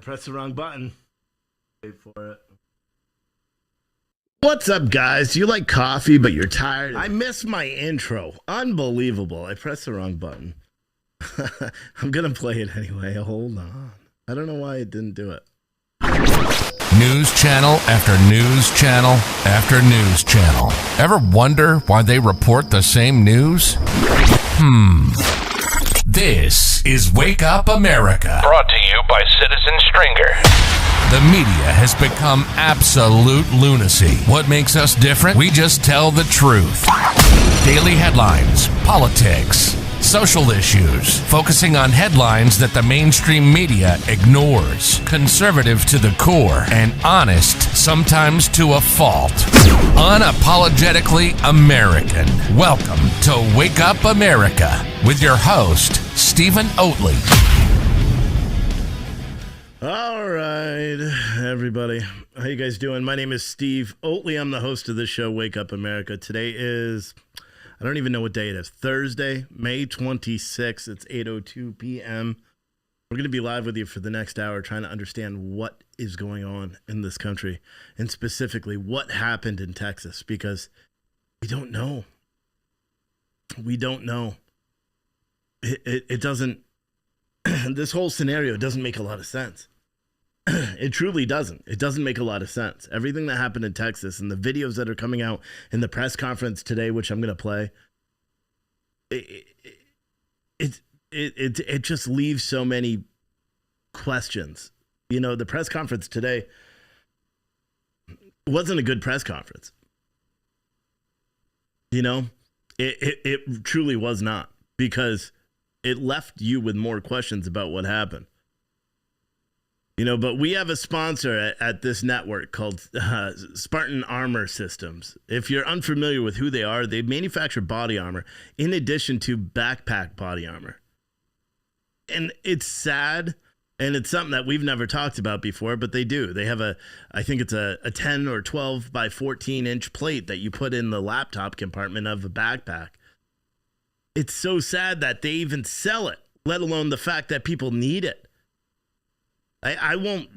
pressed the wrong button. Wait for it. What's up, guys? You like coffee, but you're tired? I missed my intro. Unbelievable. I pressed the wrong button. I'm going to play it anyway. Hold on. I don't know why it didn't do it. News channel after news channel after news channel. Ever wonder why they report the same news? This is Wake Up America. Brought to you by Citizen Stringer. The media has become absolute lunacy. What makes us different? We just tell the truth. Daily headlines, politics, social issues, focusing on headlines that the mainstream media ignores. Conservative to the core and honest, sometimes to a fault. Unapologetically American. Welcome to Wake Up America with your host, Stephen Oatley. All right, everybody. How you guys doing? My name is Steve Oatley. I'm the host of this show, Wake Up America. Today is, I don't even know what day it is, Thursday, May 26th. It's 8:02 p.m. We're going to be live with you for the next hour trying to understand what is going on in this country and specifically what happened in Texas, because we don't know. We don't know. It doesn't, this whole scenario doesn't make a lot of sense. It truly doesn't. It doesn't make a lot of sense. Everything that happened in Texas and the videos that are coming out in the press conference today, which I'm going to play, it just leaves so many questions. You know, the press conference today wasn't a good press conference. You know, it truly was not, because it left you with more questions about what happened. You know, but we have a sponsor at this network called Spartan Armor Systems. If you're unfamiliar with who they are, they manufacture body armor in addition to backpack body armor. And it's sad, and it's something that we've never talked about before, but they do. They have I think it's a 10 or 12 by 14 inch plate that you put in the laptop compartment of a backpack. It's so sad that they even sell it, let alone the fact that people need it. I won't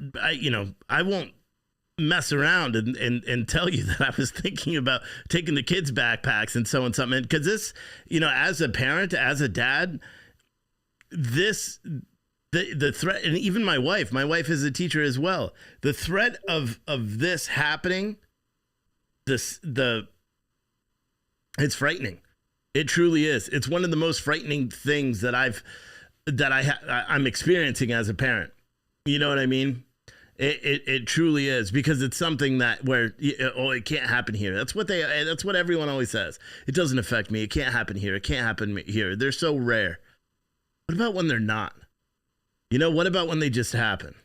mess around and tell you that I was thinking about taking the kids' backpacks and so on something, because this, you know, as a parent, as a dad, the threat, and even my wife is a teacher as well. The threat of this happening, it's frightening. It truly is. It's one of the most frightening things that I'm experiencing as a parent. You know what I mean? It truly is, because it's something that it can't happen here. That's what everyone always says. It doesn't affect me. It can't happen here. It can't happen here. They're so rare. What about when they're not? You know, what about when they just happen?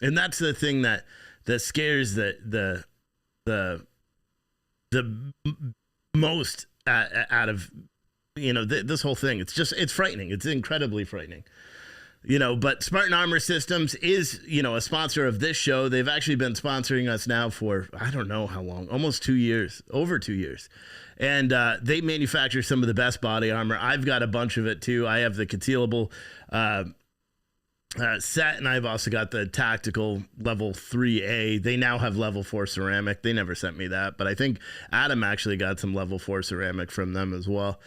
And that's the thing that scares the most out of, you know, this whole thing. It's frightening. It's incredibly frightening. You know, but Spartan Armor Systems is, you know, a sponsor of this show. They've actually been sponsoring us now for, I don't know how long, almost 2 years, over 2 years. And they manufacture some of the best body armor. I've got a bunch of it too. I have the concealable set, and I've also got the tactical level 3A. They now have level 4 ceramic. They never sent me that, but I think Adam actually got some level 4 ceramic from them as well.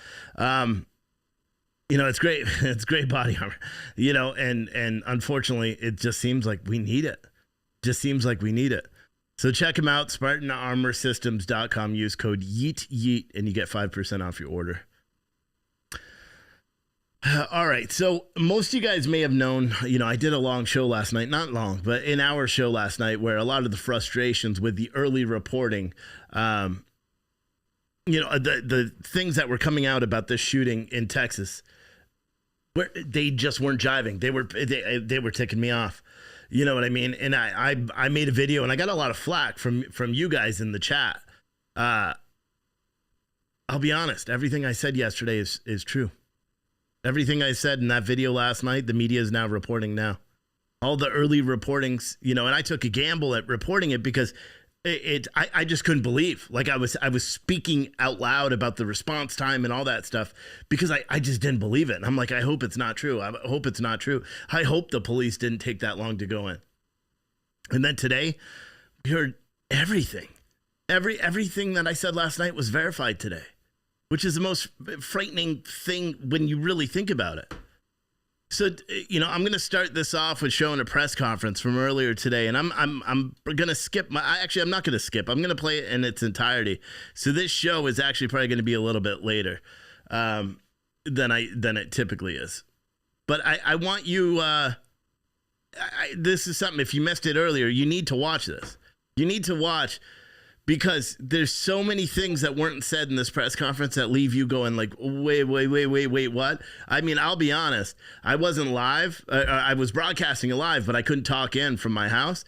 You know, it's great. It's great body armor, you know, and unfortunately, it just seems like we need it. So check them out, SpartanArmorSystems.com. Use code YEET, and you get 5% off your order. All right. So most of you guys may have known, you know, I did a long show last night, not long, but an hour show last night, where a lot of the frustrations with the early reporting, you know, the things that were coming out about this shooting in Texas, where they just weren't jiving. They were ticking me off. You know what I mean? And I made a video, and I got a lot of flack from you guys in the chat. I'll be honest. Everything I said yesterday is true. Everything I said in that video last night, the media is now reporting now. All the early reportings, you know, and I took a gamble at reporting it because I just couldn't believe, like I was speaking out loud about the response time and all that stuff, because I just didn't believe it. And I'm like, I hope it's not true. I hope it's not true. I hope the police didn't take that long to go in. And then today, we heard everything. Everything that I said last night was verified today, which is the most frightening thing when you really think about it. So, I'm going to start this off with showing a press conference from earlier today, and I'm going to skip I'm not going to skip. I'm going to play it in its entirety. So this show is actually probably going to be a little bit later than it typically is. But I want you, this is something, if you missed it earlier, you need to watch this. You need to watch, because there's so many things that weren't said in this press conference that leave you going like, wait, what? I mean, I'll be honest. I wasn't live. I was broadcasting live, but I couldn't talk in from my house.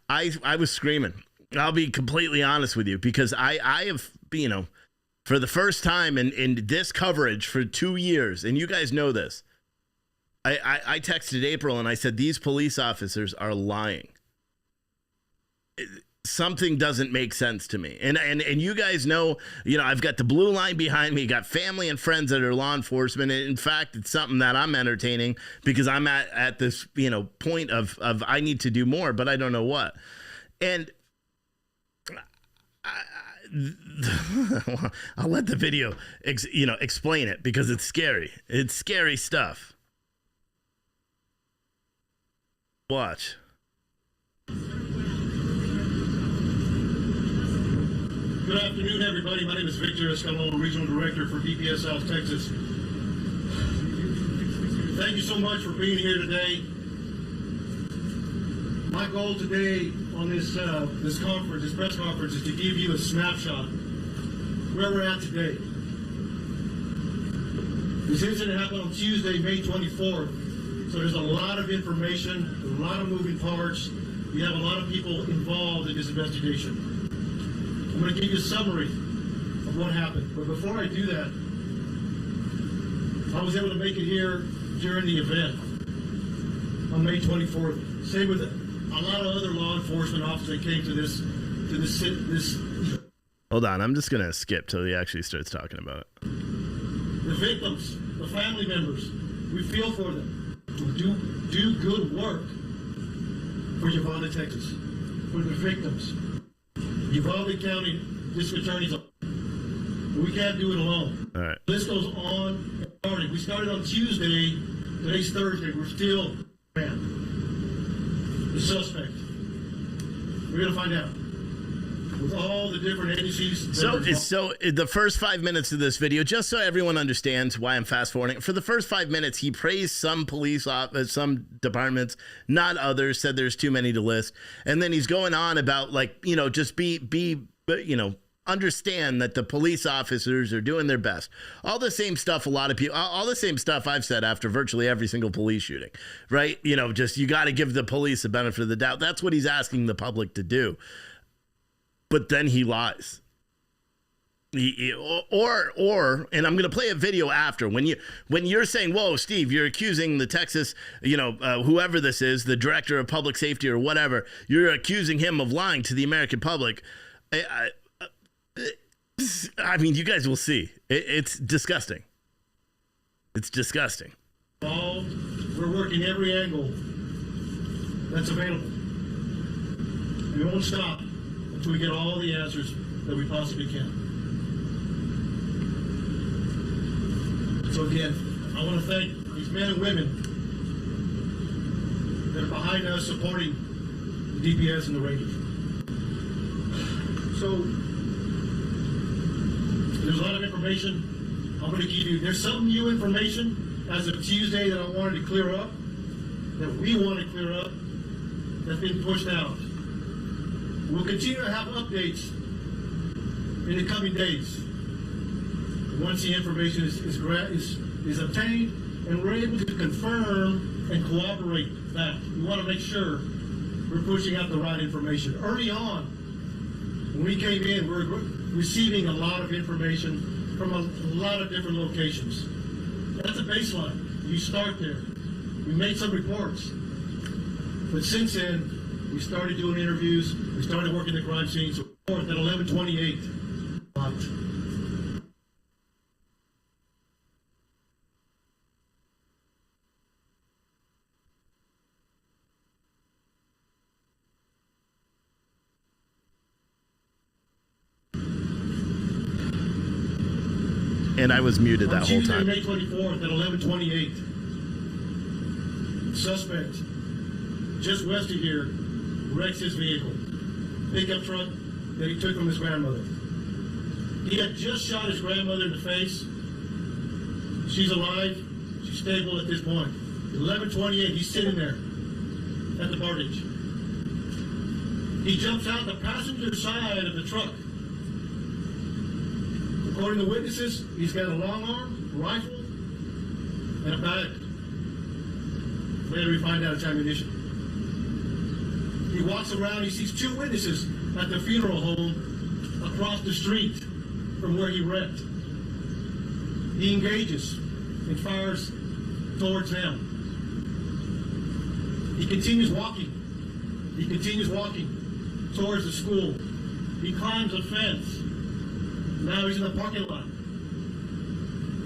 I was screaming. I'll be completely honest with you, because I have, for the first time in this coverage for 2 years, and you guys know this, I texted April and I said, these police officers are lying. Something doesn't make sense to me. And you guys know, I've got the blue line behind me, got family and friends that are law enforcement. And in fact, it's something that I'm entertaining, because I'm at this, point of I need to do more, but I don't know what. And I'll let the video, explain it, because it's scary. It's scary stuff. Watch. Good afternoon, everybody. My name is Victor Escalon, Regional Director for DPS South Texas. Thank you so much for being here today. My goal today on this press conference, is to give you a snapshot where we're at today. This incident happened on Tuesday, May 24th. So there's a lot of information, a lot of moving parts. We have a lot of people involved in this investigation. I'm going to give you a summary of what happened. But before I do that, I was able to make it here during the event on May 24th. Same with a lot of other law enforcement officers that came to this. Hold on, I'm just going to skip till he actually starts talking about it. The victims, the family members, we feel for them. Do good work for Uvalde, Texas, for the victims. Uvalde County District Attorney's Office. We can't do it alone. All right. This goes on. We started on Tuesday. Today's Thursday. We're still the suspect. We're going to find out. With all the different agencies. So the first 5 minutes of this video, just so everyone understands why I'm fast forwarding, for the first 5 minutes, he praised some police officers, some departments, not others, said there's too many to list. And then he's going on about just understand that the police officers are doing their best. All the same stuff all the same stuff I've said after virtually every single police shooting, right? You got to give the police the benefit of the doubt. That's what he's asking the public to do. But then he lies. Or and I'm going to play a video after when you're saying, whoa, Steve, you're accusing the Texas, whoever this is, the director of public safety or whatever, you're accusing him of lying to the American public. I mean, you guys will see. It's disgusting. It's disgusting. We're working every angle that's available. We won't stop until we get all the answers that we possibly can. So again, I want to thank these men and women that are behind us supporting the DPS and the Rangers. So there's a lot of information I'm going to give you. There's some new information as of Tuesday that I wanted to clear up, that we want to clear up, that's been pushed out. We'll continue to have updates in the coming days. Once the information is obtained and we're able to confirm and corroborate that, we want to make sure we're pushing out the right information. Early on, when we came in, we were receiving a lot of information from a lot of different locations. That's a baseline. You start there. We made some reports. But since then, we started doing interviews. We started working the crime scenes. So at 11:28. And I was muted On that whole Tuesday, time. May 24th at 11:28, suspect just west of here wrecks his vehicle, pickup truck that he took from his grandmother. He had just shot his grandmother in the face. She's alive. She's stable at this point. 11:28, he's sitting there at the portage. He jumps out the passenger side of the truck. According to witnesses, he's got a long arm, rifle, and a bag. Later we find out it's ammunition. He walks around, he sees two witnesses at the funeral home across the street from where he wrecked. He engages and fires towards them. He continues walking. He continues walking towards the school. He climbs a fence. Now he's in the parking lot,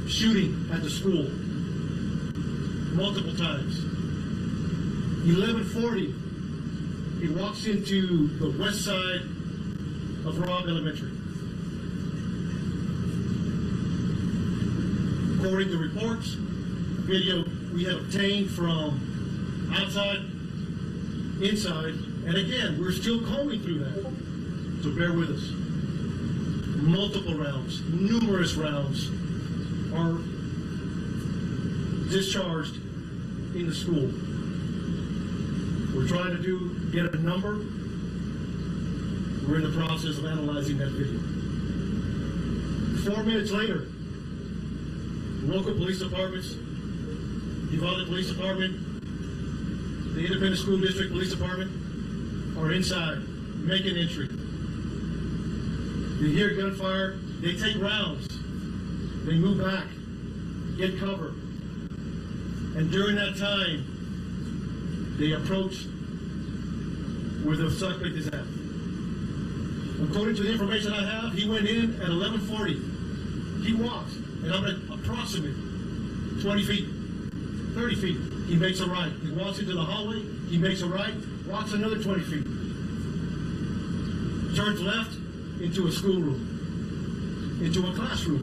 shooting at the school multiple times. 11:40, he walks into the west side of Robb Elementary. According to reports, video we have obtained from outside, inside, and again, we're still combing through that, so bear with us. Multiple rounds, numerous rounds are discharged in the school. We're trying to get a number. We're in the process of analyzing that video. 4 minutes later, local police departments, Uvalde Police Department, the Independent School District Police Department are inside, making entry. They hear gunfire, they take rounds, they move back, get cover. And during that time, they approach where the suspect is at. According to the information I have, he went in at 11:40. He walks, and I'm at approximately 20 feet, 30 feet. He makes a right. He walks into the hallway, he makes a right, walks another 20 feet. Turns left into a schoolroom, into a classroom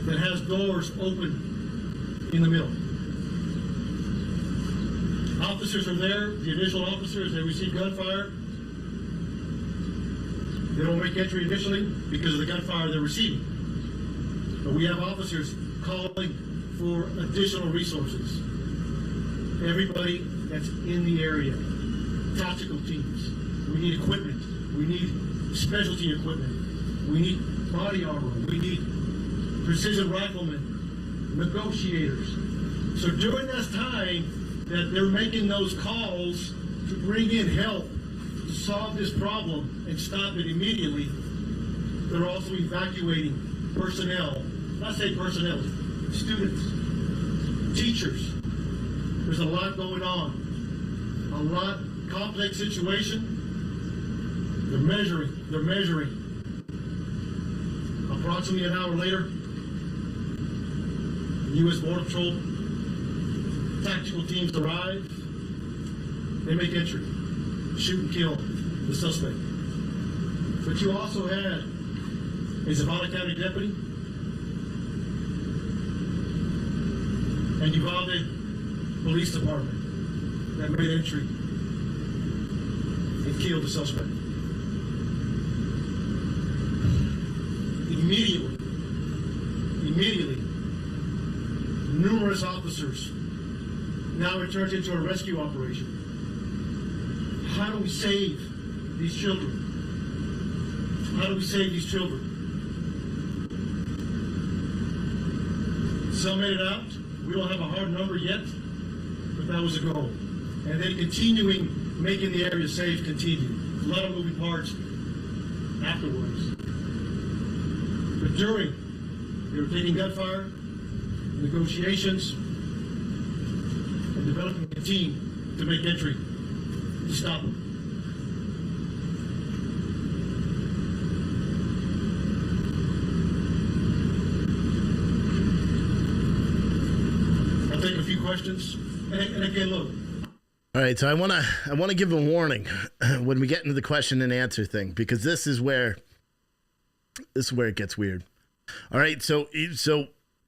that has doors open in the middle. Officers are there, the initial officers, they receive gunfire. They don't make entry initially because of the gunfire they're receiving. But we have officers calling for additional resources. Everybody that's in the area, tactical teams, we need equipment, we need specialty equipment, we need body armor, we need precision riflemen, negotiators. So during this time that they're making those calls to bring in help to solve this problem and stop it immediately, they're also evacuating personnel. Not say personnel, students, teachers. There's a lot going on. A lot complex situation. They're measuring. Approximately an hour later, U.S. Border Patrol tactical teams arrive. They make entry, shoot and kill the suspect. But you also had a Uvalde County deputy and Uvalde Police Department that made entry and killed the suspect. Immediately, numerous officers. Now it turns into a rescue operation. How do we save these children? How do we save these children? Some made it out. We don't have a hard number yet, but that was a goal. And then continuing, making the area safe, continued. A lot of moving parts afterwards. But during, they were taking gunfire, negotiations, and developing a team to make entry to stop them. I'll take a few questions. And again, look. All right, so I want to give a warning when we get into the question and answer thing, because this is where it gets weird. All right, so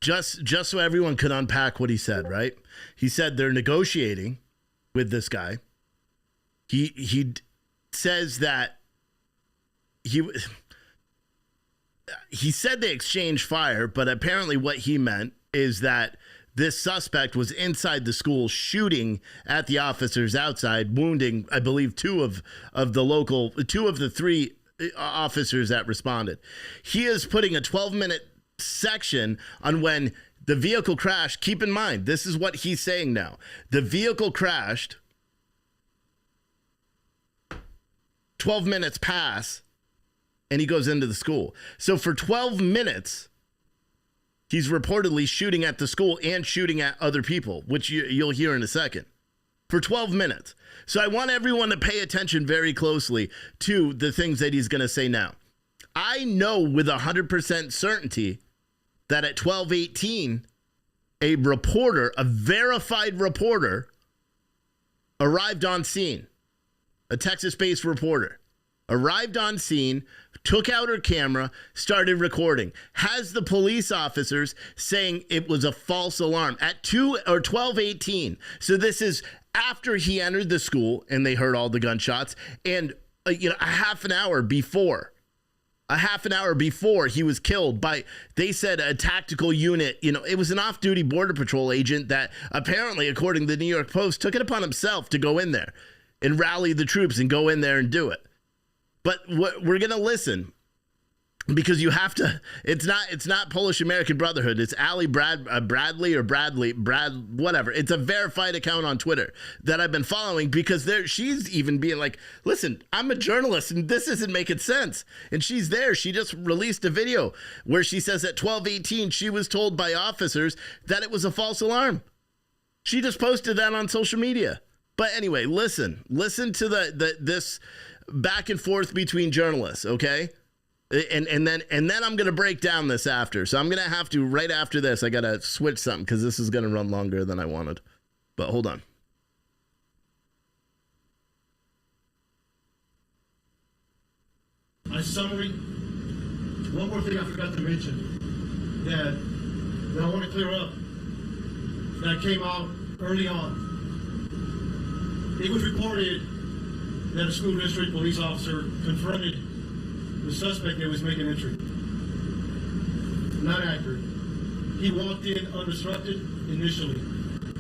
just so everyone could unpack what he said, right? He said they're negotiating with this guy. He says that he said they exchanged fire, but apparently what he meant is that this suspect was inside the school shooting at the officers outside, wounding, I believe, two of the three officers that responded. He is putting a 12-minute section on when the vehicle crashed. Keep in mind, this is what he's saying now. The vehicle crashed. 12 minutes pass, and he goes into the school. So for 12 minutes, he's reportedly shooting at the school and shooting at other people, which you'll hear in a second. For 12 minutes. So I want everyone to pay attention very closely to the things that he's going to say now. I know with 100% certainty that at 12:18, a verified reporter, arrived on scene. A Texas-based reporter arrived on scene, took out her camera, started recording. Has the police officers saying it was a false alarm at 12:18. So this is after he entered the school and they heard all the gunshots, and a half an hour before he was killed by, they said, a tactical unit. It was an off-duty Border Patrol agent that apparently, according to the New York Post, took it upon himself to go in there and rally the troops and go in there and do it. But we're going to listen, because you have to. It's not Polish American Brotherhood. It's Bradley, whatever. It's a verified account on Twitter that I've been following, because she's even being like, listen, I'm a journalist and this isn't making sense. And she's there. She just released a video where she says at 12:18 she was told by officers that it was a false alarm. She just posted that on social media. But anyway, listen to this back and forth between journalists, okay? And then I'm going to break down this after. So I'm going to have to, right after this, I got to switch something because this is going to run longer than I wanted. But hold on. My summary, one more thing I forgot to mention that I want to clear up, that came out early on. It was reported that a school district police officer confronted the suspect that was making entry. Not accurate. He walked in unobstructed initially.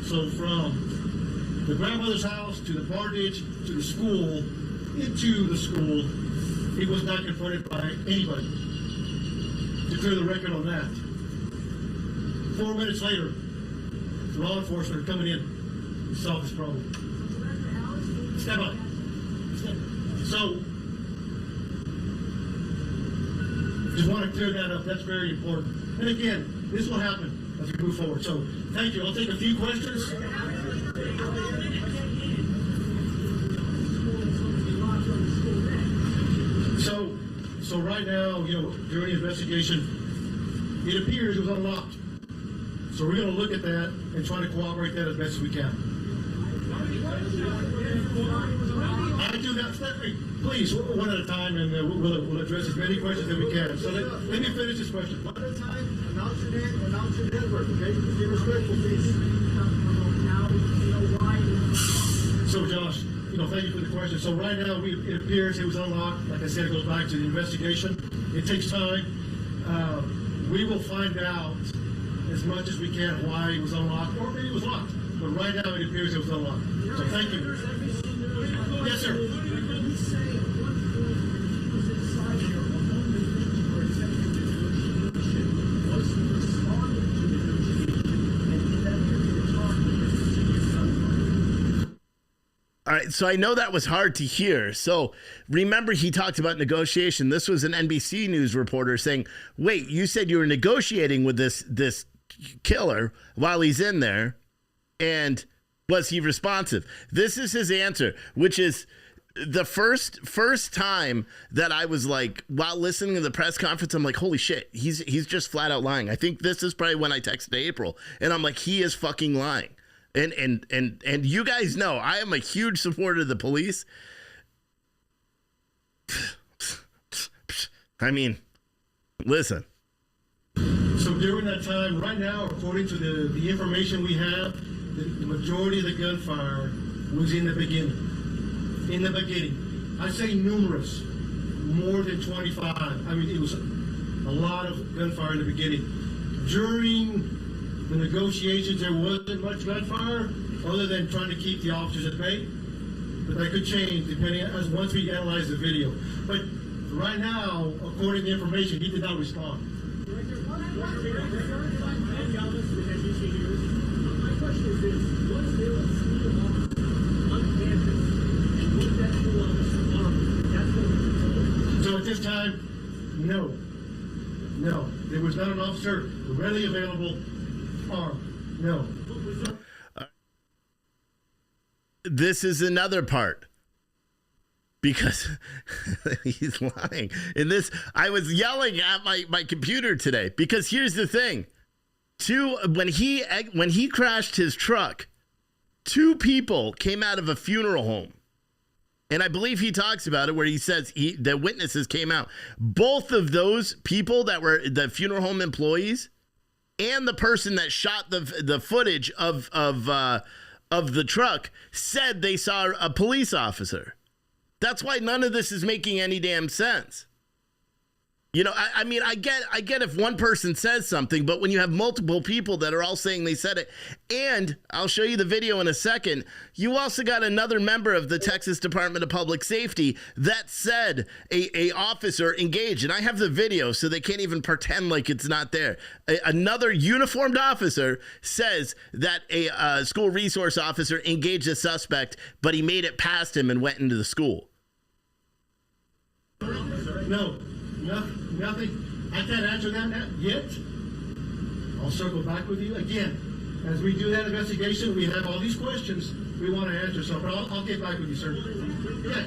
So from the grandmother's house to the bar ditch to the school, into the school, he was not confronted by anybody. To clear the record on that. 4 minutes later, law enforcement are coming in to solve this problem. Step by. So, just want to clear that up. That's very important. And again, this will happen as we move forward. So, thank you. I'll take a few questions. So right now, during the investigation, it appears it was unlocked. So we're going to look at that and try to corroborate that as best as we can. I do not, Stephanie, please, one at a time, and we'll address as many questions as we can. So let me finish this question. One at a time, announce your name, announce your network, okay? Be respectful, please. So, Josh, thank you for the question. So right now, it appears it was unlocked. Like I said, it goes back to the investigation. It takes time. We will find out as much as we can why it was unlocked, or maybe it was locked. But right now, it appears it was unlocked. So thank you. Yes, sir. All right, so I know that was hard to hear. So remember, he talked about negotiation. This was an NBC News reporter saying, wait, you said you were negotiating with this killer while he's in there, and was he responsive? This is his answer, which is the first time that I was like, while listening to the press conference, I'm like, holy shit, he's just flat out lying. I think this is probably when I texted April, and I'm like, he is fucking lying. And you guys know I am a huge supporter of the police. I mean, listen. So during that time, right now, according to the information we have, the majority of the gunfire was in the beginning. In the beginning. I say numerous, more than 25. I mean, it was a lot of gunfire in the beginning. During the negotiations, there wasn't much gunfire, other than trying to keep the officers at bay. But that could change depending as once we analyze the video. But right now, according to the information, he did not respond. So at this time, no. There was not an officer readily available armed. No. This is another part. Because he's lying. In this, I was yelling at my computer today. Because here's the thing. When he crashed his truck, 2 people came out of a funeral home. And I believe he talks about it where he says the witnesses came out. Both of those people that were the funeral home employees and the person that shot the footage of the truck said they saw a police officer. That's why none of this is making any damn sense. You know, I mean, I get if one person says something, but when you have multiple people that are all saying they said it, and I'll show you the video in a second, you also got another member of the Texas Department of Public Safety that said a officer engaged, and I have the video so they can't even pretend like it's not there. Another uniformed officer says that a school resource officer engaged a suspect, but he made it past him and went into the school. No. Nothing. I can't answer that yet. I'll circle back with you again. As we do that investigation, we have all these questions we want to answer. So, but I'll get back with you, sir. Yeah.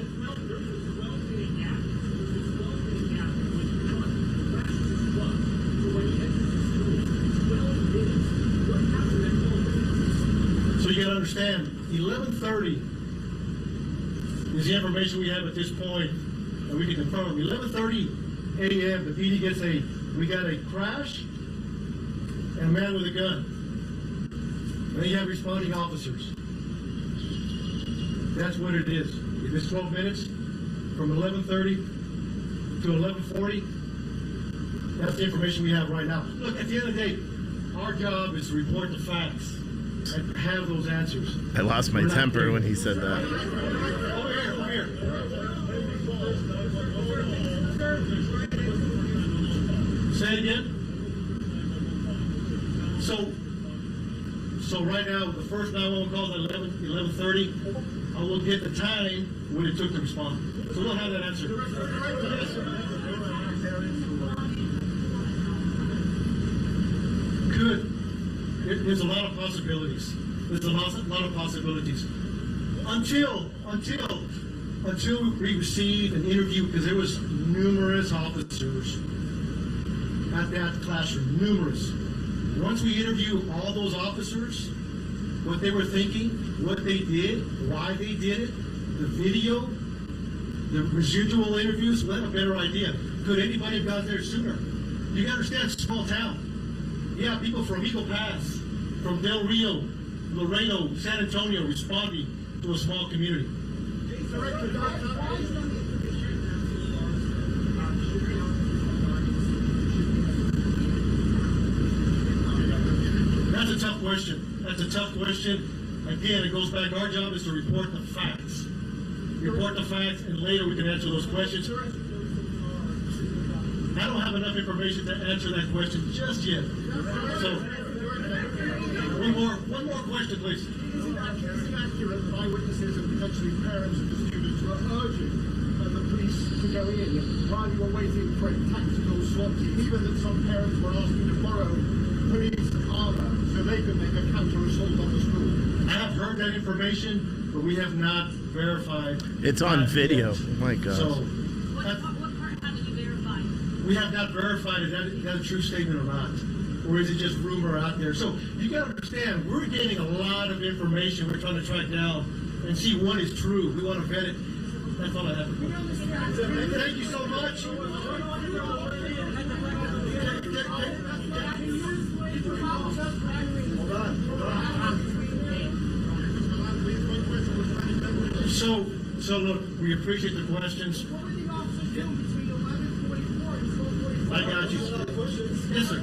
So you got to understand, 11:30 is the information we have at this point, and we can confirm. 11:30 a.m. the PD gets we got a crash and a man with a gun. And then you have responding officers. That's what it is. If it's 12 minutes from 11:30 to 11:40, that's the information we have right now. Look, at the end of the day, our job is to report the facts and have those answers. I lost my temper when he said that. Over here. Say it again. So right now, the first 911 calls at 11:30. I will get the time when it took to respond. So we'll have that answer. Yes. Good. There's a lot of possibilities. Until we received an interview, because there was numerous officers at that classroom, numerous. Once we interview all those officers, what they were thinking, what they did, why they did it, the video, the residual interviews, we'll have a better idea. Could anybody have got there sooner? You gotta understand, it's a small town. Yeah, people from Eagle Pass, from Del Rio, Laredo, San Antonio responding to a small community. That's a tough question. Again, it goes back, our job is to report the facts. And later we can answer those questions. I don't have enough information to answer that question just yet. So, one more question, please. Is it accurate that eyewitnesses and potentially parents of the students were urging the police to go in while you were waiting for a tactical SWAT team, even that some parents were asking to borrow police armor so they could make a counter-assault on the school? I have heard that information, but we have not verified. It's on video. Yet. Oh my God. So, What part haven't you verified? we have not verified is that a true statement or not. Or is it just rumor out there? So you got to understand, we're getting a lot of information we're trying to track down and see what is true. We want to vet it. That's all I have. Thank you so much. So look, we appreciate the questions. What were the officers doing between 11:44 and 12:45? I got you. Yes, sir.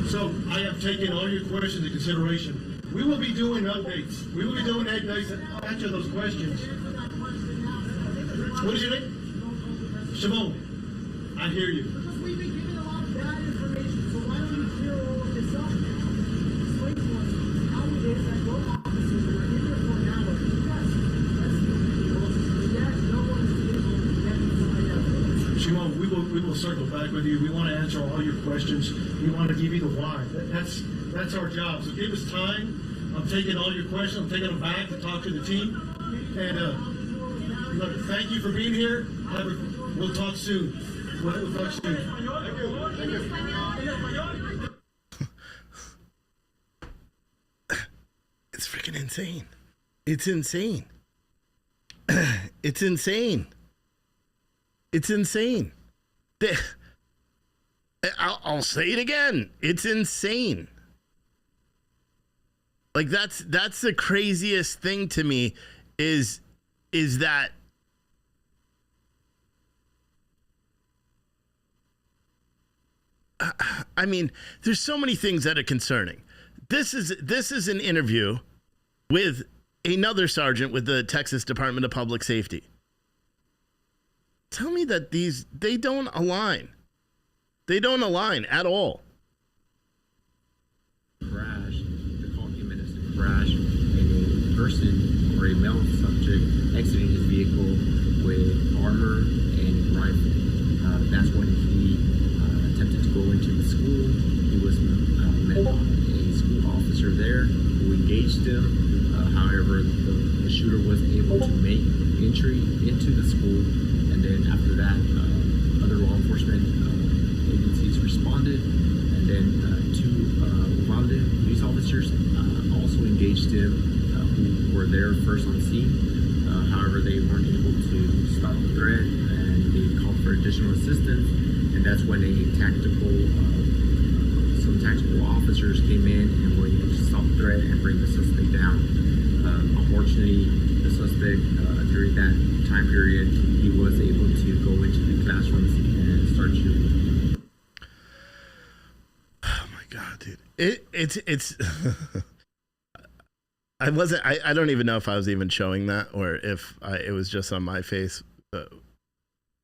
So I have taken all your questions into consideration. We will be doing updates. We will be doing updates and answer those questions. What is your name? Shimon. I hear you. Because we've been given a lot of bad information, so why don't you clear all of this up now? Explain to us how it is that your officers were in there for an hour. Yes, rescue people, and yet no one is able to get inside out. Shimon, we will circle back with you. We want to answer all your questions. We want to give you the why. That's our job. So give us time. I'm taking all your questions. I'm taking them back to talk to the team. And look, thank you for being here. We'll talk soon. We'll talk soon. It's freaking insane. It's insane. It's insane. It's insane. I'll say it again. It's insane. Like that's the craziest thing to me is that I mean, there's so many things that are concerning. This is an interview with another sergeant with the Texas Department of Public Safety. Tell me that they don't align. They don't align at all. Crash, the call came in as a crash, and a person or a male subject exiting his vehicle with armor and a rifle. That's when he attempted to go into the school. He was met by a school officer there who engaged him. However, the shooter was able to make entry into the school, and then after that, other law enforcement agencies responded, and then two Uvalde police officers also engaged him, who were there first on scene. However, they weren't able to stop the threat, and they called for additional assistance, and that's when some tactical officers came in and were able to stop the threat and bring the suspect down. Unfortunately, the suspect, during that time period, he was able to go into the classrooms and start shooting. Oh my God, dude. It's I don't even know if I was even showing that or if it was just on my face.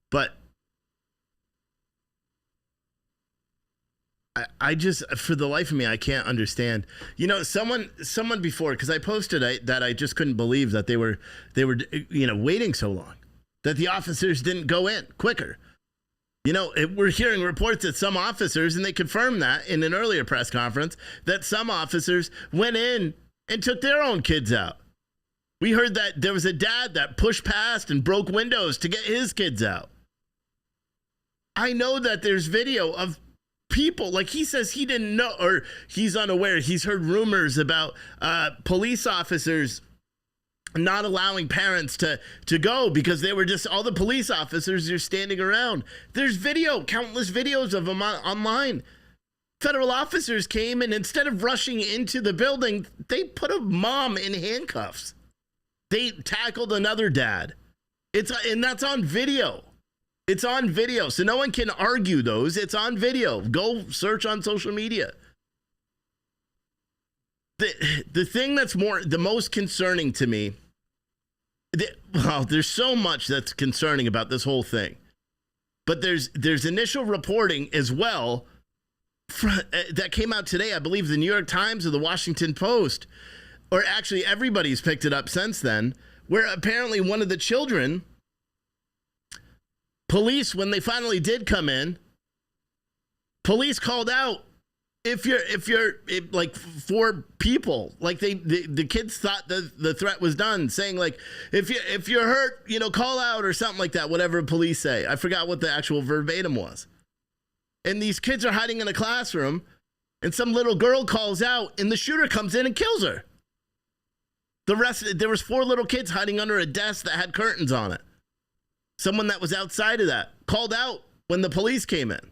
But I just, for the life of me, I can't understand. You know, someone before, because I posted that I just couldn't believe that they were waiting so long, that the officers didn't go in quicker. You know, we're hearing reports that some officers, and they confirmed that in an earlier press conference, that some officers went in and took their own kids out. We heard that there was a dad that pushed past and broke windows to get his kids out. I know that there's video of people, like he says he didn't know, or he's unaware. He's heard rumors about police officers not allowing parents to go because they were just, all the police officers are standing around. There's countless videos of them online. Federal officers came, and instead of rushing into the building, they put a mom in handcuffs. They tackled another dad. And that's on video. It's on video, so no one can argue those. It's on video. Go search on social media. The thing that's the most concerning to me, there's so much that's concerning about this whole thing. But there's initial reporting as well that came out today. I believe the New York Times or the Washington Post, or actually everybody's picked it up since then, where apparently one of the children, police, when they finally did come in, police called out, if you're like 4 people, like the kids thought the threat was done, saying like, if you're hurt, call out or something like that, whatever police say. I forgot what the actual verbatim was. And these kids are hiding in a classroom, and some little girl calls out, and the shooter comes in and kills her. There was 4 little kids hiding under a desk that had curtains on it. Someone that was outside of that called out when the police came in.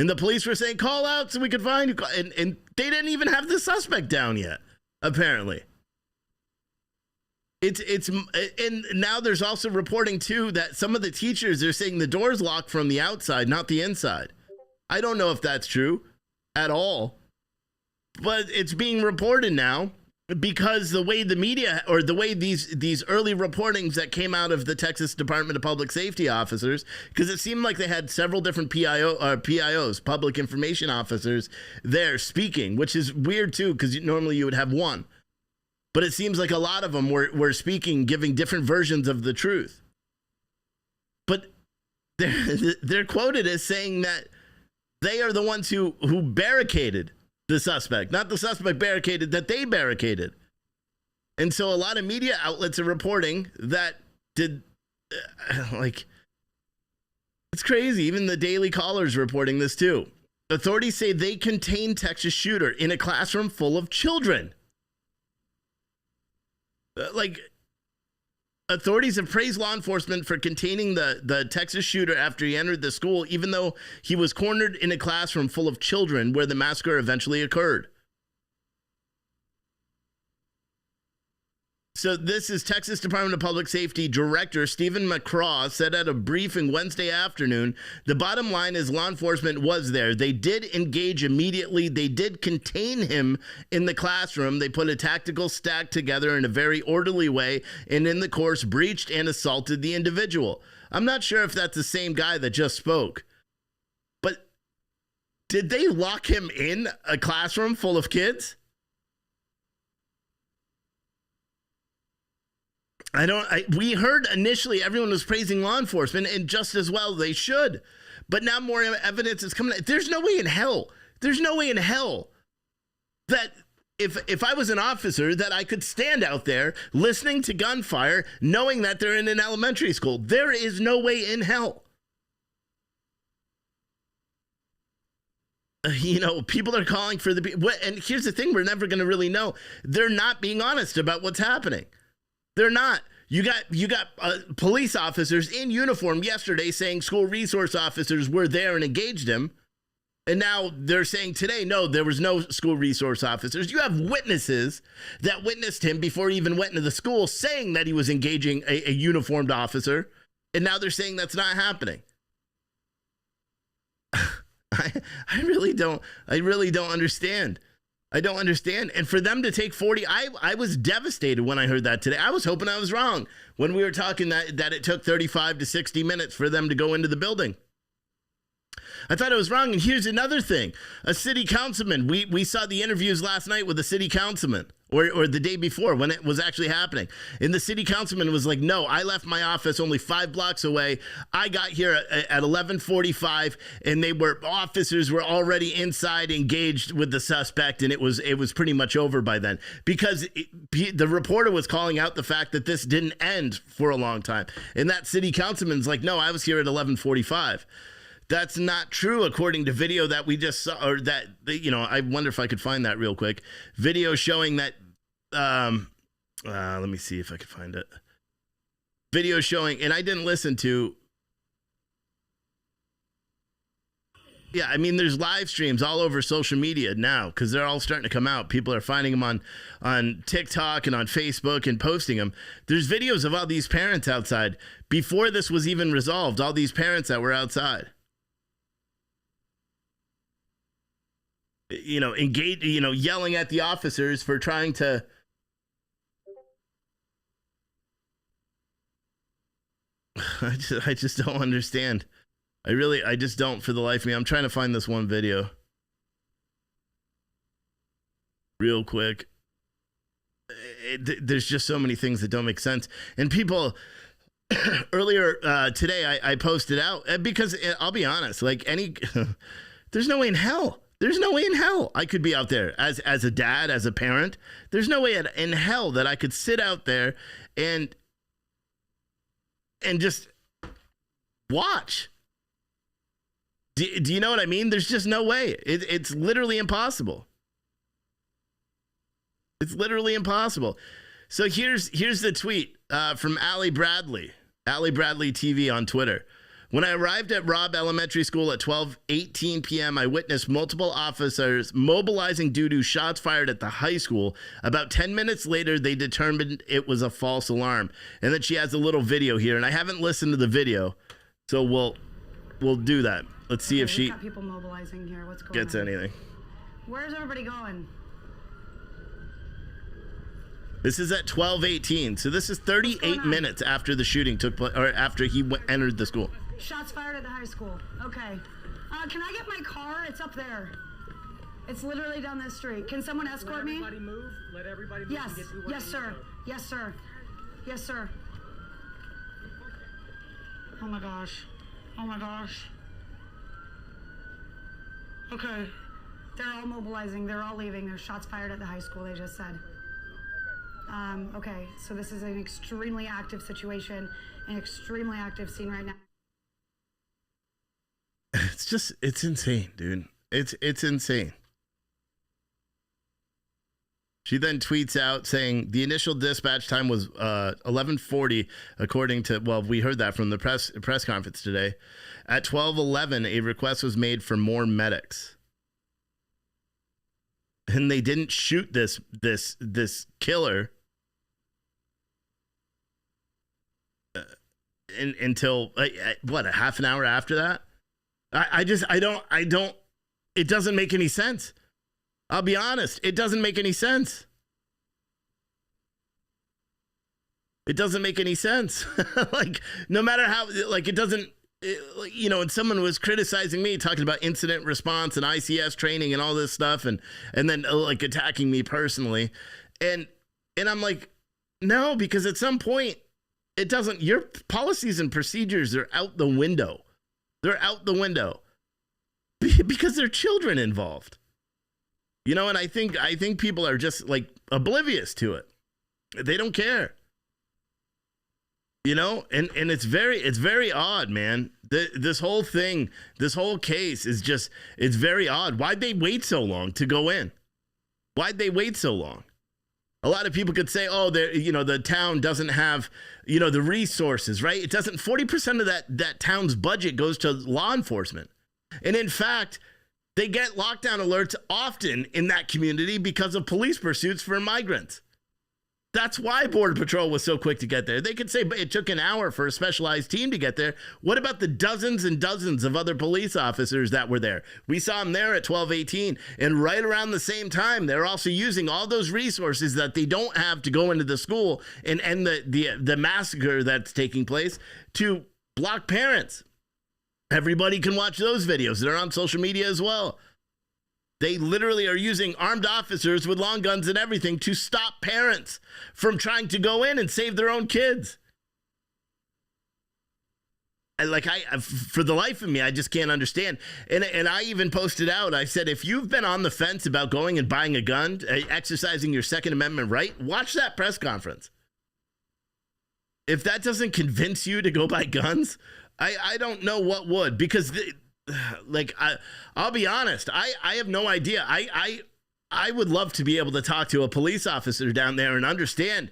And the police were saying, call out so we could find you. And they didn't even have the suspect down yet, apparently. And now there's also reporting, too, that some of the teachers are saying the door's locked from the outside, not the inside. I don't know if that's true at all. But it's being reported now because the way the media, or the way these early reportings that came out of the Texas Department of Public Safety officers, because it seemed like they had several different PIOs, public information officers, there speaking, which is weird too, because normally you would have one. But it seems like a lot of them were speaking, giving different versions of the truth. But they're quoted as saying that they are the ones who barricaded the suspect, not the suspect barricaded, that they barricaded. And so a lot of media outlets are reporting that it's crazy. Even the Daily Caller is reporting this too. Authorities say they contained Texas shooter in a classroom full of children. Authorities have praised law enforcement for containing the Texas shooter after he entered the school, even though he was cornered in a classroom full of children where the massacre eventually occurred. So this is Texas Department of Public Safety Director Stephen McCraw said at a briefing Wednesday afternoon, the bottom line is law enforcement was there. They did engage immediately. They did contain him in the classroom. They put a tactical stack together in a very orderly way and in the course breached and assaulted the individual. I'm not sure if that's the same guy that just spoke, but did they lock him in a classroom full of kids? We heard initially everyone was praising law enforcement, and just as well they should. But now more evidence is coming. There's no way in hell that if I was an officer that I could stand out there listening to gunfire, knowing that they're in an elementary school. There is no way in hell. People are calling for and here's the thing, we're never going to really know. They're not being honest about what's happening. They're not. You got police officers in uniform yesterday saying school resource officers were there and engaged him. And now they're saying today, no, there was no school resource officers. You have witnesses that witnessed him before he even went into the school saying that he was engaging a uniformed officer. And now they're saying that's not happening. I really don't understand. I don't understand. And for them to take 40, I was devastated when I heard that today. I was hoping I was wrong when we were talking that it took 35 to 60 minutes for them to go into the building. I thought I was wrong. And here's another thing. A city councilman, we saw the interviews last night with the city councilman or the day before when it was actually happening. And the city councilman was like, no, I left my office only 5 blocks away. I got here at 11:45 and officers were already inside engaged with the suspect. And it was pretty much over by then because the reporter was calling out the fact that this didn't end for a long time. And that city councilman's like, no, I was here at 11:45. That's not true, according to video that we just saw, or that, I wonder if I could find that real quick. Video showing that, let me see if I could find it. Video showing, and I didn't listen to, there's live streams all over social media now because they're all starting to come out. People are finding them on TikTok and on Facebook and posting them. There's videos of all these parents outside. Before this was even resolved, all these parents that were outside. Engage, yelling at the officers for trying to. I just don't understand. I just don't for the life of me. I'm trying to find this one video real quick. There's just so many things that don't make sense. And people earlier today, I posted out because I'll be honest, there's no way in hell. There's no way in hell I could be out there as a dad, as a parent. There's no way in hell that I could sit out there and just watch. Do you know what I mean? There's just no way. It's literally impossible. It's literally impossible. So here's the tweet from Allie Bradley TV on Twitter. When I arrived at Robb Elementary School at 12:18 p.m., I witnessed multiple officers mobilizing due to shots fired at the high school. About 10 minutes later, they determined it was a false alarm. And then she has a little video here, and I haven't listened to the video, so we'll do that. Let's see if she got people mobilizing here. What's going gets on? anything. Where's everybody going? This is at 12:18, so this is 38 minutes after the shooting took place, or after he entered the school. Shots fired at the high school. Okay. Can I get my car? It's up there. It's literally down this street. Can someone escort me? Let everybody move. Let everybody move. Yes. And get through what Yes, you sir. need to. Yes, sir. Yes, sir. Oh my gosh. Oh my gosh. Okay. They're all mobilizing. They're all leaving. There's shots fired at the high school, they just said. Okay, so this is an extremely active situation, an extremely active scene right now. It's insane, dude. It's insane. She then tweets out saying the initial dispatch time was 11:40, according to, well, we heard that from the press conference today. At 12:11, a request was made for more medics. And they didn't shoot this killer until what, a half an hour after that. I don't. It doesn't make any sense. I'll be honest. It doesn't make any sense. It doesn't make any sense. Like, no matter how, like, it doesn't. And someone was criticizing me, talking about incident response and ICS training and all this stuff, and then like attacking me personally, and I'm like, no, because at some point, it doesn't. Your policies and procedures are out the window. They're out the window because there are children involved. And I think people are just like oblivious to it. They don't care. And it's very odd, man. This whole thing, this whole case is just, it's very odd. Why'd they wait so long to go in? Why'd they wait so long? A lot of people could say, oh, the town doesn't have, the resources, right? It doesn't. 40% of that town's budget goes to law enforcement. And in fact, they get lockdown alerts often in that community because of police pursuits for migrants. That's why Border Patrol was so quick to get there. They could say, but it took an hour for a specialized team to get there. What about the dozens and dozens of other police officers that were there? We saw them there at 12:18, and right around the same time, they're also using all those resources that they don't have to go into the school and end the massacre that's taking place to block parents. Everybody can watch those videos. They're on social media as well. They literally are using armed officers with long guns and everything to stop parents from trying to go in and save their own kids. And for the life of me, I just can't understand. And I even posted out, I said, if you've been on the fence about going and buying a gun, exercising your Second Amendment right, watch that press conference. If that doesn't convince you to go buy guns, I don't know what would, because I'll be honest. I have no idea. I would love to be able to talk to a police officer down there and understand,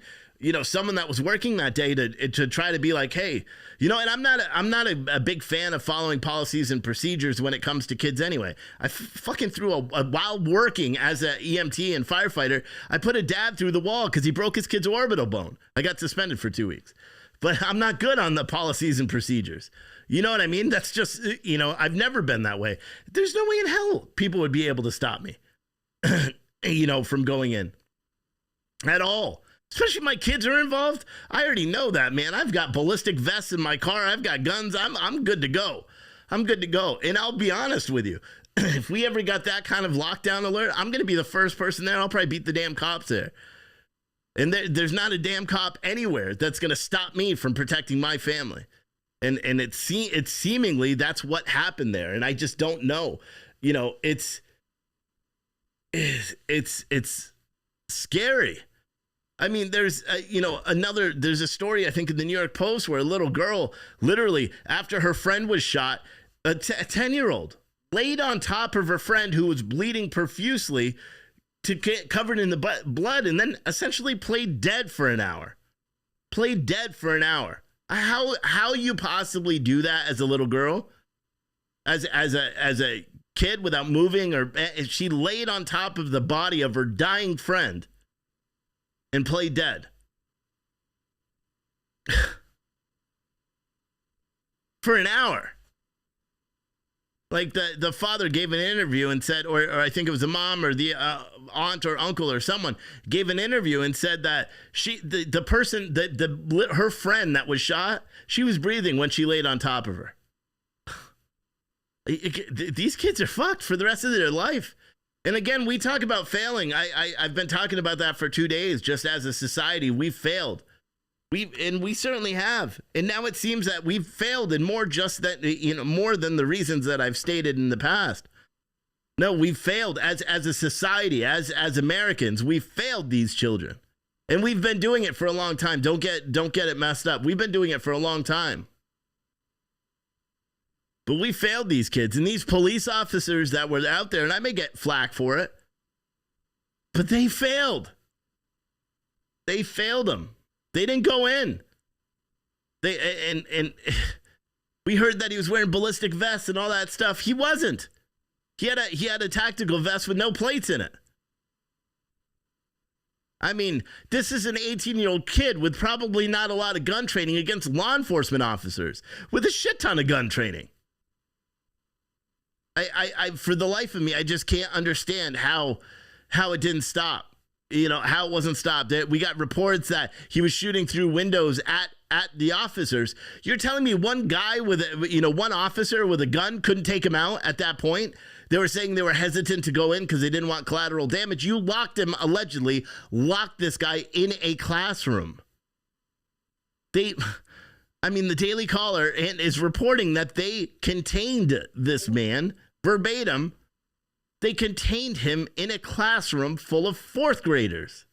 someone that was working that day to try to be like, hey, and I'm not a big fan of following policies and procedures when it comes to kids anyway. I fucking threw while working as an EMT and firefighter, I put a dad through the wall because he broke his kid's orbital bone. I got suspended for 2 weeks. But I'm not good on the policies and procedures. You know what I mean? That's just, I've never been that way. There's no way in hell people would be able to stop me, from going in at all. Especially if my kids are involved. I already know that, man. I've got ballistic vests in my car. I've got guns. I'm good to go. I'm good to go. And I'll be honest with you. If we ever got that kind of lockdown alert, I'm going to be the first person there. I'll probably beat the damn cops there. And there's not a damn cop anywhere that's going to stop me from protecting my family. And it's seemingly that's what happened there. And I just don't know. It's scary. I mean, there's there's a story, I think, in the New York Post where a little girl, literally, after her friend was shot, a 10-year-old laid on top of her friend who was bleeding profusely to get covered in the blood, and then essentially played dead for an hour. How you possibly do that as a little girl, as a kid without moving, or she laid on top of the body of her dying friend and played dead. For an hour. Like the father gave an interview and said, or I think it was the mom or the aunt or uncle or someone gave an interview and said that the person, her friend that was shot, she was breathing when she laid on top of her. These kids are fucked for the rest of their life. And again, we talk about failing. I've been talking about that for 2 days. Just as a society, we've failed. We certainly have. And now it seems that we've failed in more more than the reasons that I've stated in the past. No, we've failed as a society, as Americans. We've failed these children. And we've been doing it for a long time. Don't get it messed up. We've been doing it for a long time. But we failed these kids. And these police officers that were out there, and I may get flack for it, but they failed. They failed them. They didn't go in. And we heard that he was wearing ballistic vests and all that stuff. He wasn't. He had a tactical vest with no plates in it. I mean, this is an 18-year-old kid with probably not a lot of gun training against law enforcement officers with a shit ton of gun training. I for the life of me, I just can't understand how it didn't stop. How it wasn't stopped. We got reports that he was shooting through windows at the officers. You're telling me one guy with one officer with a gun couldn't take him out at that point? They were saying they were hesitant to go in because they didn't want collateral damage. You allegedly locked this guy in a classroom. The Daily Caller is reporting that they contained this man verbatim. They contained him in a classroom full of fourth graders.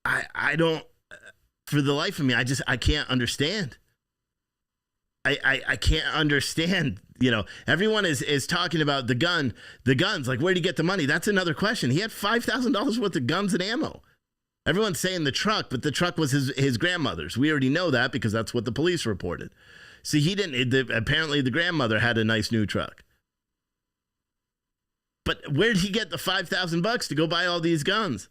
I don't, for the life of me, I can't understand. I can't understand. Everyone is talking about the guns, like, where'd he get the money? That's another question. He had $5,000 worth of guns and ammo. Everyone's saying the truck, but the truck was his grandmother's. We already know that because that's what the police reported. See, he didn't. Apparently, the grandmother had a nice new truck. But where did he get the $5,000 to go buy all these guns?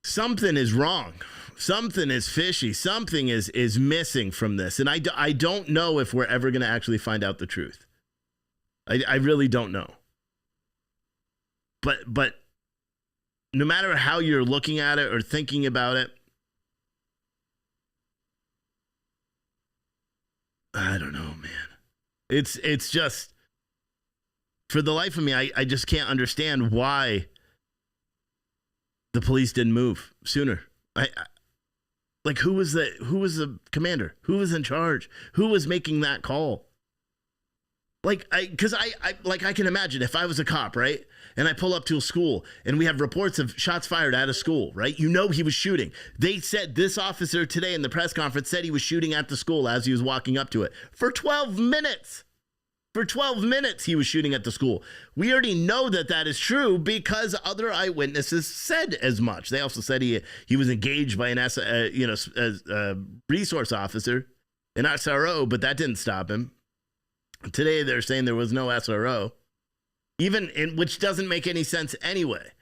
Something is wrong. Something is fishy. Something is missing from this, and I don't know if we're ever going to actually find out the truth. I really don't know. But. No matter how you're looking at it or thinking about it, I don't know, man. It's just, for the life of me, I just can't understand why the police didn't move sooner. Who was the commander? Who was in charge? Who was making that call? Because I can imagine if I was a cop, right? And I pull up to a school and we have reports of shots fired at a school, right? He was shooting. They said this officer today in the press conference said he was shooting at the school as he was walking up to it for 12 minutes. For 12 minutes, he was shooting at the school. We already know that is true because other eyewitnesses said as much. They also said he was engaged by an resource officer, an SRO, but that didn't stop him. Today, they're saying there was no SRO, which doesn't make any sense anyway.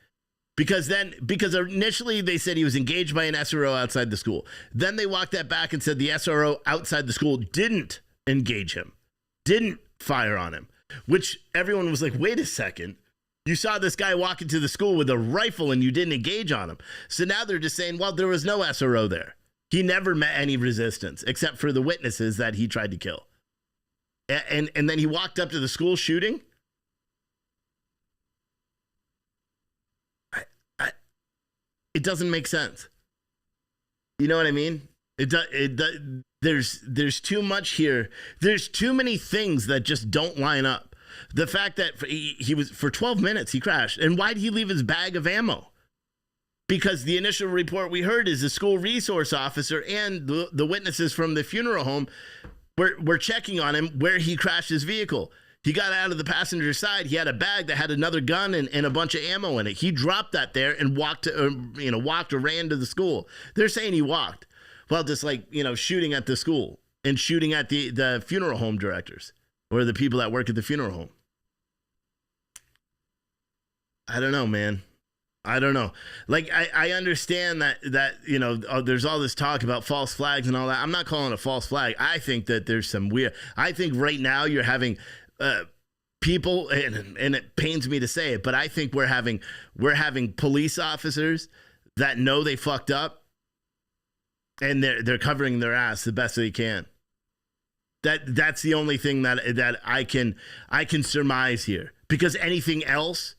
Because initially they said he was engaged by an SRO outside the school. Then they walked that back and said the SRO outside the school didn't engage him, didn't fire on him, which everyone was like, wait a second. You saw this guy walk into the school with a rifle and you didn't engage on him. So now they're just saying, well, there was no SRO there. He never met any resistance except for the witnesses that he tried to kill. And then he walked up to the school shooting. It doesn't make sense. You know what I mean? There's too much here. There's too many things that just don't line up. The fact that he was for 12 minutes he crashed, and why did he leave his bag of ammo? Because the initial report we heard is the school resource officer and the witnesses from the funeral home were checking on him where he crashed his vehicle. He got out of the passenger side. He had a bag that had another gun and a bunch of ammo in it. He dropped that there and walked or ran to the school. They're saying he walked. Well, just like, shooting at the school and shooting at the funeral home directors or the people that work at the funeral home. I don't know, man. I don't know. Like, I understand that there's all this talk about false flags and all that. I'm not calling it a false flag. I think that there's some weird. I think right now you're having people, and it pains me to say it, but I think we're having police officers that know they fucked up, and they're covering their ass the best they can. That's the only thing that I can surmise here, because anything else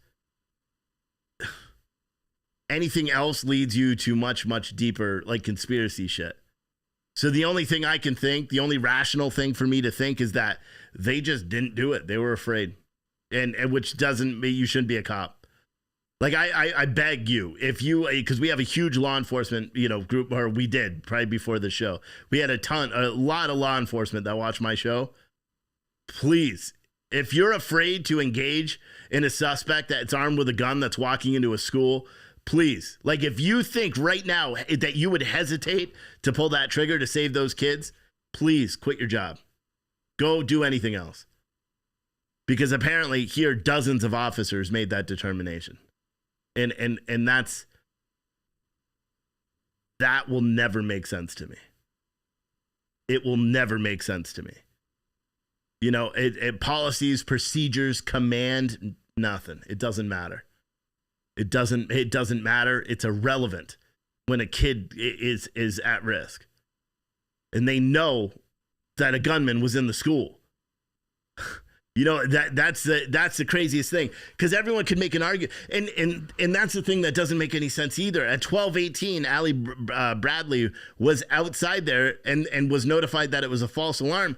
leads you to much, much deeper, like, conspiracy shit. So the only thing I can think, the only rational thing for me to think is that they just didn't do it. They were afraid. And which doesn't mean you shouldn't be a cop. Like, I beg you, because we have a huge law enforcement, group, or we did probably before the show. We had a lot of law enforcement that watch my show. Please, if you're afraid to engage in a suspect that's armed with a gun that's walking into a school, please, like, if you think right now that you would hesitate to pull that trigger to save those kids, please quit your job. Go do anything else. Because apparently here dozens of officers made that determination. And that will never make sense to me. It will never make sense to me. Policies, procedures, command, nothing. It doesn't matter. It doesn't matter. It's irrelevant when a kid is at risk. And they know that a gunman was in the school. That's the craziest thing, because everyone could make an argument. And that's the thing that doesn't make any sense either. At 12:18, Allie Bradley was outside there and was notified that it was a false alarm.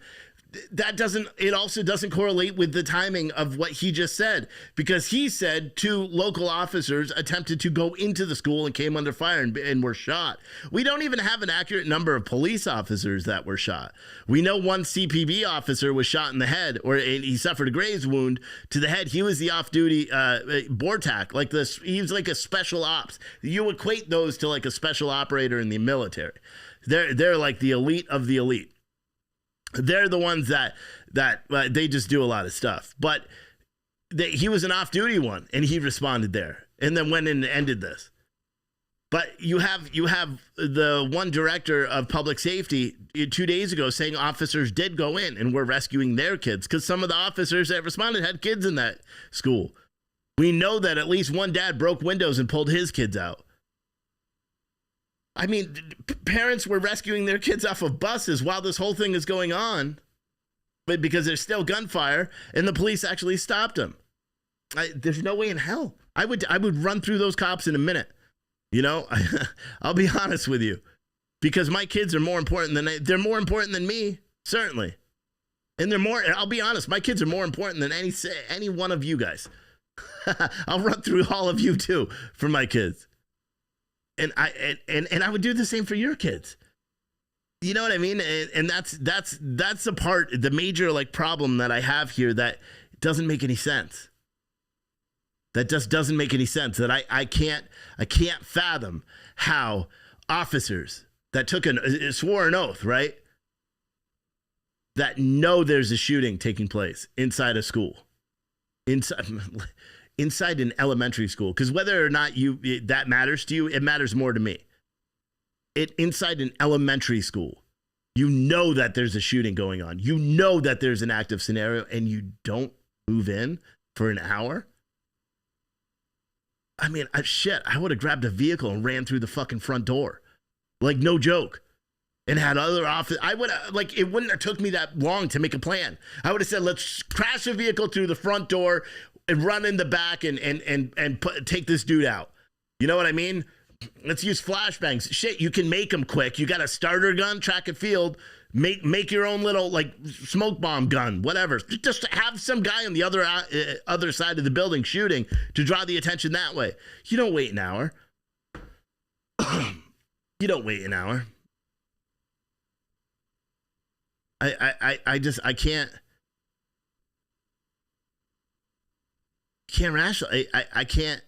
It also doesn't correlate with the timing of what he just said, because he said 2 local officers attempted to go into the school and came under fire and were shot. We don't even have an accurate number of police officers that were shot. We know 1 CPB officer was shot in the head, or he suffered a Graves wound to the head. He was the off-duty BORTAC, like this. He was like a special ops. You equate those to like a special operator in the military. They're like the elite of the elite. They're the ones that they just do a lot of stuff. But he was an off-duty one, and he responded there, and then went in and ended this. But you have the one director of public safety 2 days ago saying officers did go in and were rescuing their kids, because some of the officers that responded had kids in that school. We know that at least one dad broke windows and pulled his kids out. I mean, parents were rescuing their kids off of buses while this whole thing is going on, but because there's still gunfire, and the police actually stopped them. There's no way in hell. I would run through those cops in a minute. I'll be honest with you, because my kids are more important they're more important than me, certainly. And I'll be honest, my kids are more important than any one of you guys. I'll run through all of you too for my kids. And I would do the same for your kids. You know what I mean? And that's the major problem that I have here that doesn't make any sense. That just doesn't make any sense. That I can't fathom how officers that swore an oath, right? That know there's a shooting taking place inside a school, inside an elementary school, because whether or not that matters to you, it matters more to me. Inside an elementary school, you know that there's a shooting going on. You know that there's an active scenario, and you don't move in for an hour. I mean, I would have grabbed a vehicle and ran through the fucking front door, like, no joke, and had other officers. I would it wouldn't have took me that long to make a plan. I would have said, let's crash a vehicle through the front door and run in the back and take this dude out. You know what I mean? Let's use flashbangs. Shit, you can make them quick. You got a starter gun, track and field. Make your own little smoke bomb gun, whatever. Just have some guy on the other side of the building shooting to draw the attention that way. You don't wait an hour. You don't wait an hour. I can't. Can't rationalize. I can't.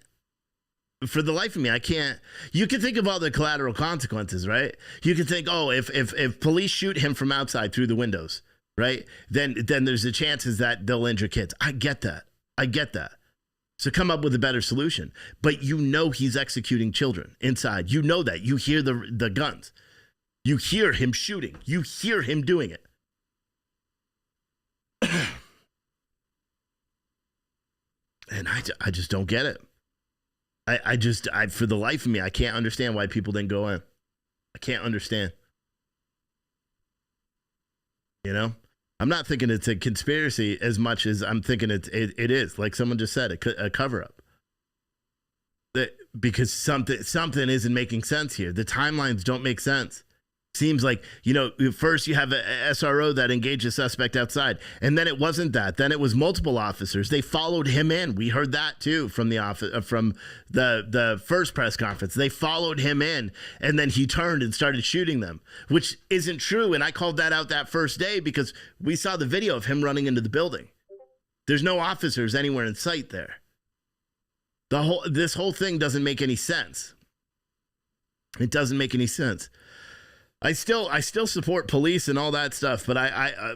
For the life of me, I can't. You can think of all the collateral consequences, right? You can think, oh, if police shoot him from outside through the windows, right? Then there's the chances that they'll injure kids. I get that. So come up with a better solution. But you know he's executing children inside. You know that. You hear the guns. You hear him shooting. You hear him doing it. And I just don't get it. I for the life of me, I can't understand why people didn't go in. I can't understand. You know, I'm not thinking it's a conspiracy as much as I'm thinking it is, like someone just said, a cover up. Because something isn't making sense here. The timelines don't make sense. Seems like, you know, first you have a SRO that engaged a suspect outside, and then it wasn't that. Then it was multiple officers. They followed him in. We heard that too from the first press conference. They followed him in, and then he turned and started shooting them, which isn't true. And I called that out that first day because we saw the video of him running into the building. There's no officers anywhere in sight there. This whole thing doesn't make any sense. It doesn't make any sense. I still support police and all that stuff, but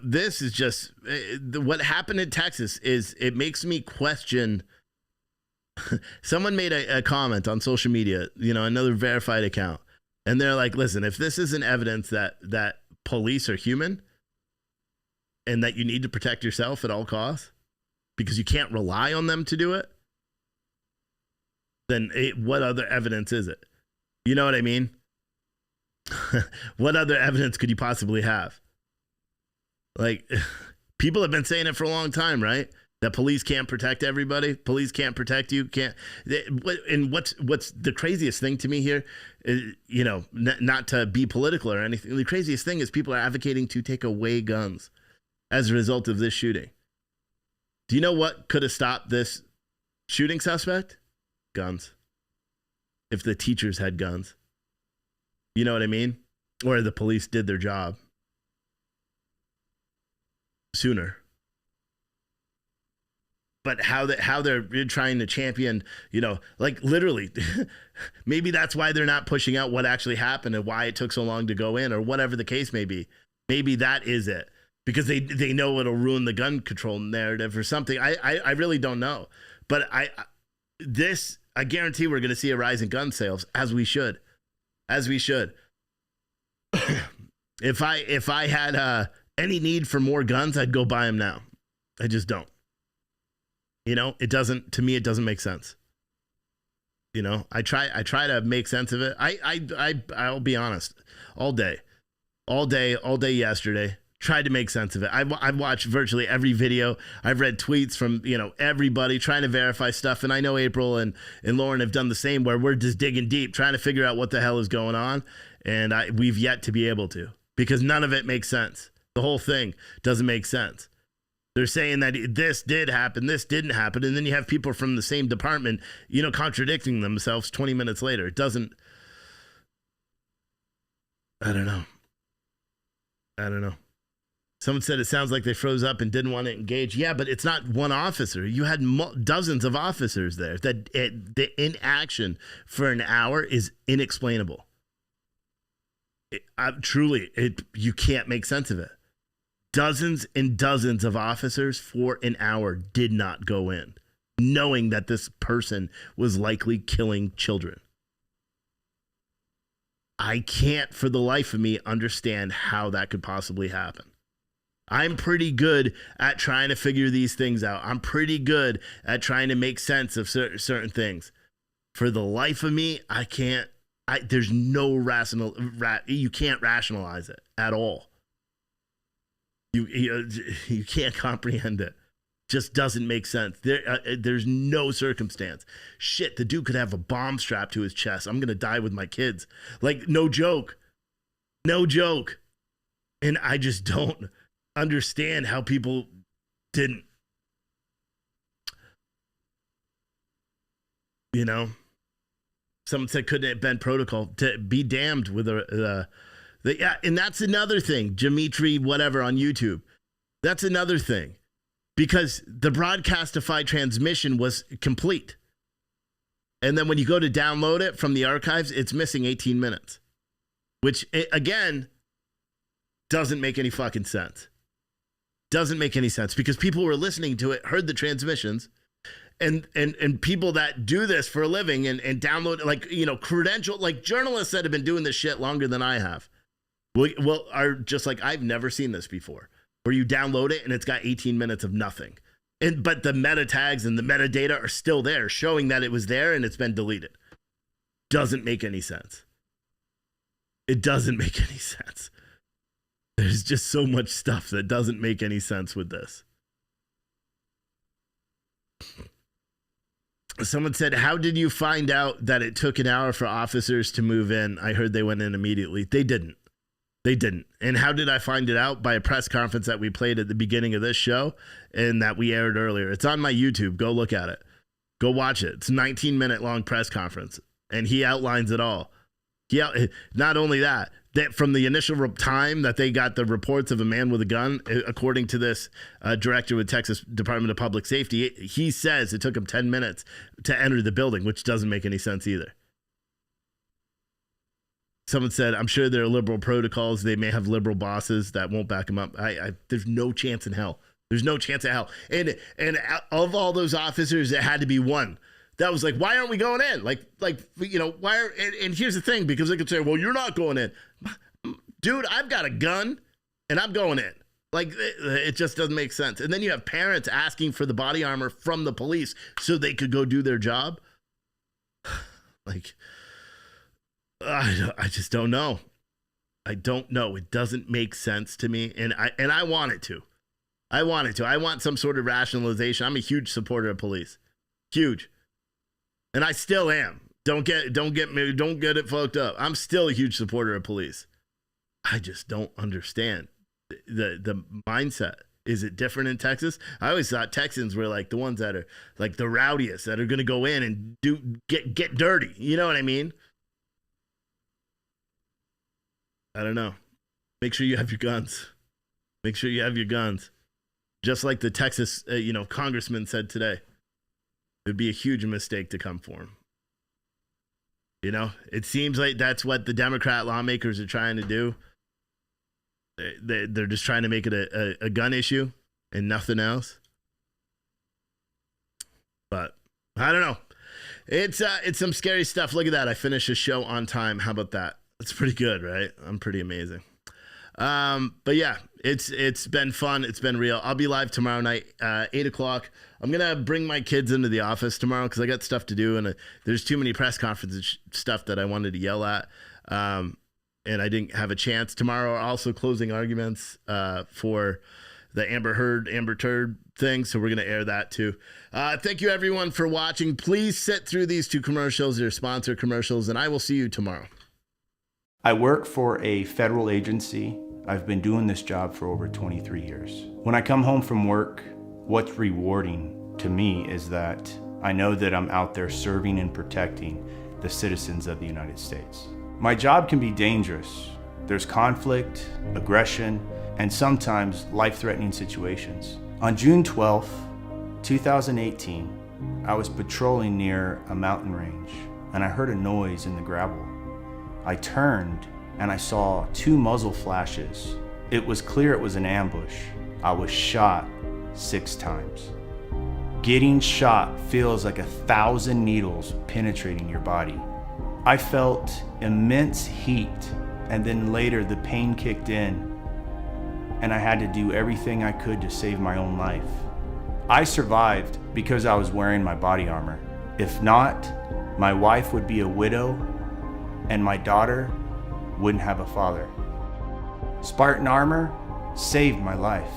this is just what happened in Texas. Is it makes me question. Someone made a comment on social media, you know, another verified account, and they're like, "Listen, if this isn't evidence that police are human, and that you need to protect yourself at all costs because you can't rely on them to do it, then what other evidence is it? You know what I mean?" What other evidence could you possibly have? Like, people have been saying it for a long time, right? That police can't protect everybody. Police can't protect you. And what's the craziest thing to me here is, you know, not to be political or anything. The craziest thing is people are advocating to take away guns as a result of this shooting. Do you know what could have stopped this shooting suspect? Guns. If the teachers had guns. You know what I mean? Or the police did their job sooner. But how they're trying to champion, you know, like literally, maybe that's why they're not pushing out what actually happened and why it took so long to go in or whatever the case may be. Maybe that is it. Because they know it'll ruin the gun control narrative or something. I really don't know. But I guarantee we're going to see a rise in gun sales, as we should. As we should. If I had any need for more guns, I'd go buy them now. I just don't. You know, to me, it doesn't make sense. You know, I try to make sense of it. I'll be honest, all day yesterday, tried to make sense of it. I've watched virtually every video. I've read tweets from, you know, everybody trying to verify stuff. And I know April and Lauren have done the same, where we're just digging deep, trying to figure out what the hell is going on. And we've yet to be able to, because none of it makes sense. The whole thing doesn't make sense. They're saying that this did happen, this didn't happen. And then you have people from the same department, you know, contradicting themselves 20 minutes later. It doesn't, I don't know. Someone said it sounds like they froze up and didn't want to engage. Yeah, but it's not one officer. You had dozens of officers there. That the inaction for an hour is inexplainable. You can't make sense of it. Dozens and dozens of officers for an hour did not go in, knowing that this person was likely killing children. I can't for the life of me understand how that could possibly happen. I'm pretty good at trying to figure these things out. I'm pretty good at trying to make sense of certain things. For the life of me, I can't. There's no you can't rationalize it at all. You can't comprehend it. Just doesn't make sense. There's no circumstance. Shit, the dude could have a bomb strapped to his chest. I'm gonna die with my kids. Like, no joke. And I just don't understand how people didn't. You know, someone said, couldn't it have been protocol? To be damned with yeah, and that's another thing. Dimitri, whatever, on YouTube. That's another thing. because the broadcastified transmission was complete. And then when you go to download it from the archives, it's missing 18 minutes, which, again, doesn't make any fucking sense. Doesn't make any sense because people were listening to it, heard the transmissions, and people that do this for a living and download, like, credential, like journalists that have been doing this shit longer than I have, well, are just like, I've never seen this before, where you download it and it's got 18 minutes of nothing. But the meta tags and the metadata are still there, showing that it was there and it's been deleted. Doesn't make any sense. It doesn't make any sense. There's just so much stuff that doesn't make any sense with this. Someone said, how did you find out that it took an hour for officers to move in? I heard they went in immediately. They didn't. And how did I find it out? By a press conference that we played at the beginning of this show and that we aired earlier. It's on my YouTube. Go look at it. Go watch it. It's a 19-minute long press conference, and he outlines it all. Not only that from the initial time that they got the reports of a man with a gun, according to this director with Texas Department of Public Safety, he says it took him 10 minutes to enter the building, which doesn't make any sense either. Someone said, I'm sure there are liberal protocols. They may have liberal bosses that won't back them up. There's no chance in hell. There's no chance in hell. And of all those officers, it had to be one that was like, why aren't we going in? Why are, and here's the thing, because they could say, well, you're not going in. Dude, I've got a gun and I'm going in. Like, it just doesn't make sense. And then you have parents asking for the body armor from the police so they could go do their job. Like, I just don't know. I don't know. It doesn't make sense to me. And I want it to. I want some sort of rationalization. I'm a huge supporter of police. Huge. And I still am. Don't get it fucked up. I'm still a huge supporter of police. I just don't understand the mindset. Is it different in Texas? I always thought Texans were like the ones that are like the rowdiest, that are going to go in and get dirty. You know what I mean? I don't know. Make sure you have your guns. Make sure you have your guns. Just like the Texas, congressman said today. It'd be a huge mistake to come for him. It seems like that's what the Democrat lawmakers are trying to do. They're just trying to make it a gun issue and nothing else. But I don't know. It's some scary stuff. Look at that. I finished a show on time. How about that? That's pretty good, right? I'm pretty amazing. But yeah, it's been fun. It's been real. I'll be live tomorrow night, 8:00. I'm going to bring my kids into the office tomorrow because I got stuff to do. And there's too many press conferences stuff that I wanted to yell at. And I didn't have a chance. Tomorrow are also closing arguments for the Amber Heard, Amber Turd thing. So we're going to air that too. Thank you everyone for watching. Please sit through these two commercials. They're sponsor commercials, and I will see you tomorrow. I work for a federal agency. I've been doing this job for over 23 years. When I come home from work, what's rewarding to me is that I know that I'm out there serving and protecting the citizens of the United States. My job can be dangerous. There's conflict, aggression, and sometimes life-threatening situations. On June 12th, 2018, I was patrolling near a mountain range and I heard a noise in the gravel. I turned and I saw 2 muzzle flashes. It was clear it was an ambush. I was shot 6 times. Getting shot feels like 1,000 needles penetrating your body. I felt immense heat, and then later the pain kicked in, and I had to do everything I could to save my own life. I survived because I was wearing my body armor. If not, my wife would be a widow, and my daughter wouldn't have a father. Spartan armor saved my life.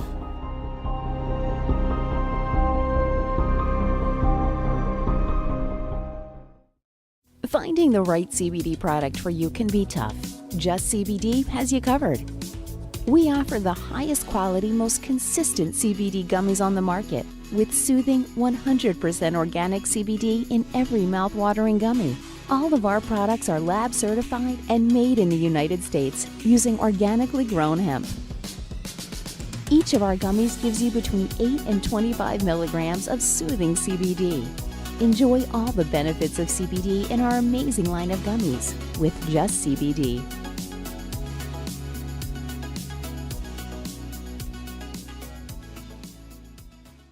Finding the right CBD product for you can be tough. Just CBD has you covered. We offer the highest quality, most consistent CBD gummies on the market, with soothing 100% organic CBD in every mouth-watering gummy. All of our products are lab certified and made in the United States using organically grown hemp. Each of our gummies gives you between 8 and 25 milligrams of soothing CBD. Enjoy all the benefits of CBD in our amazing line of gummies with Just CBD.